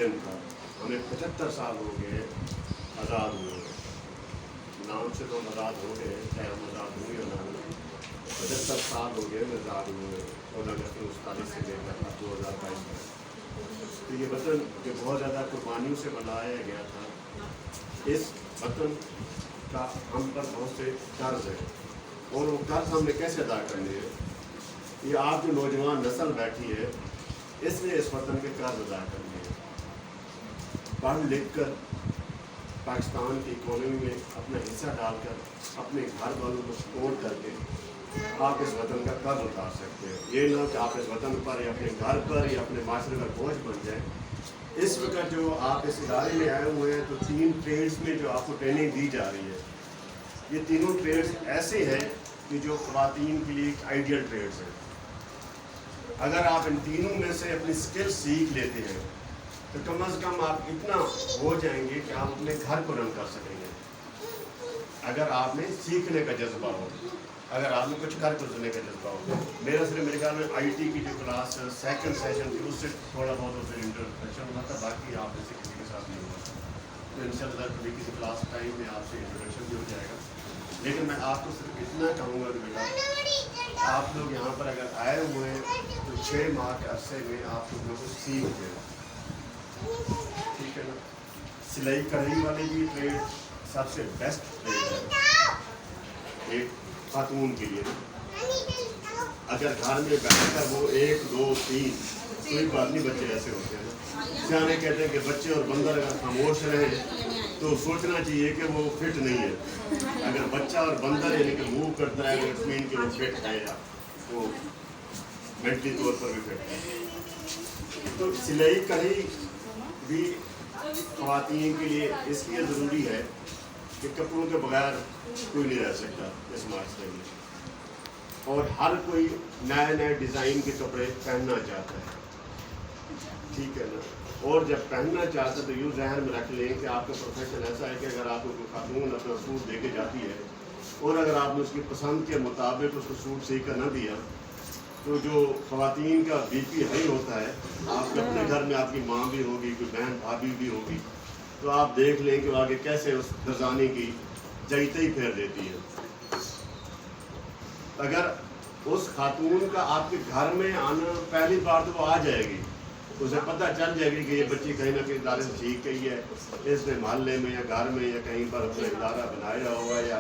दिन था। हमें 75 साल हो गए आज़ाद हुए, नाम से तो हम आज़ाद हो गए, चाहे हम आज़ाद हुए या ना हुए। 75 साल हो गए आज़ाद हुए, 16 अगस्त 1947 से लेकर 2022 तक। तो ये वतन जो बहुत ज़्यादा कुर्बानियों से बनाया गया था, इस वतन का हम पर बहुत से कर्ज है, और वो कर्ज हमने कैसे अदा करने हैं। ये आप जो नौजवान नस्ल बैठी है, इसलिए इस वतन के कर्ज अदा करने हैं। पढ़ लिख कर पाकिस्तान की इकोनॉमी में अपना हिस्सा डालकर अपने घर वालों को सपोर्ट करके आप इस वतन का कर्ज उतार सकते हैं। ये ना कि आप इस वतन पर या अपने घर पर या अपने माशरे पर बोझ बन जाए। इस वक्त जो आप इस इदारे में आए हुए हैं, तो 3 ट्रेड्स में जो आपको ट्रेनिंग दी जा रही है, ये तीनों ट्रेड्स ऐसे हैं कि जो ख़वातीन के लिए एक आइडियल ट्रेड्स हैं। अगर आप इन तीनों में से अपनी स्किल सीख लेते हैं, तो कम अज़ कम आप इतना हो जाएंगे कि आप अपने घर को रन कर सकेंगे। अगर आप में सीखने का जज्बा हो, अगर आप में कुछ कर गुजरने का जज्बा हो। मेरे ख्याल में आईटी की जो क्लास 2nd सेशन थी, उससे थोड़ा बहुत उसे इंट्रोडक्शन हुआ था, बाकी आप जैसे किसी के साथ नहीं हुआ। तो इंशाअल्लाह कभी किसी क्लास टाइम में आपसे इंट्रोडक्शन भी हो जाएगा। लेकिन मैं आपको सिर्फ इतना कहूँगा कि बेटा, आप लोग यहाँ पर अगर आए हुए हैं तो 6 माह के अरसे में आप लोगों को सीख दें, ठीक है ना। सिलाई कढ़ाई वाली भी ट्रेड सबसे बेस्ट ट्रेड है एक खातून के लिए। अगर घर में बैठकर वो 1 2 3 कोई बात नहीं, बच्चे ऐसे होते हैं ना, सियाने कहते हैं कि बच्चे और बंदर अगर खामोश रहें तो सोचना चाहिए कि वो फिट नहीं है। अगर बच्चा और बंदर यानी कि मूव करता है, इट्स मीन कि वो फिट है या वो मेंटली तौर पर भी फिट है। तो सिलाई कढ़ाई भी ख़वातीन के लिए इसलिए ज़रूरी है कि कपड़ों के बगैर कोई नहीं रह सकता इस माशरे में, और हर कोई नए नए डिज़ाइन के कपड़े पहनना चाहता है, ठीक है ना। और जब पहनना चाहता है तो यूँ ज़हन में रख लें कि आपका प्रोफेशन ऐसा है कि अगर आपको कोई खातून अपना सूट दे के जाती है और अगर आपने उसकी पसंद के मुताबिक उसको सूट सी कर ना दिया, तो जो ख़वातीन का बीपी हाई होता है, आपके अपने घर में आपकी माँ भी होगी, कोई बहन भाभी भी होगी, तो आप देख लें कि आगे कैसे उस दरजानी की जईते ही फेर देती है। अगर उस खातून का आपके घर में आना पहली बार, तो वो आ जाएगी, उसे पता चल जाएगी कि ये बच्ची कहीं ना कहीं इदारे से सीख गई है, इसने मोहल्ले में या घर में या कहीं पर अपना इदारा बनाया हुआ है या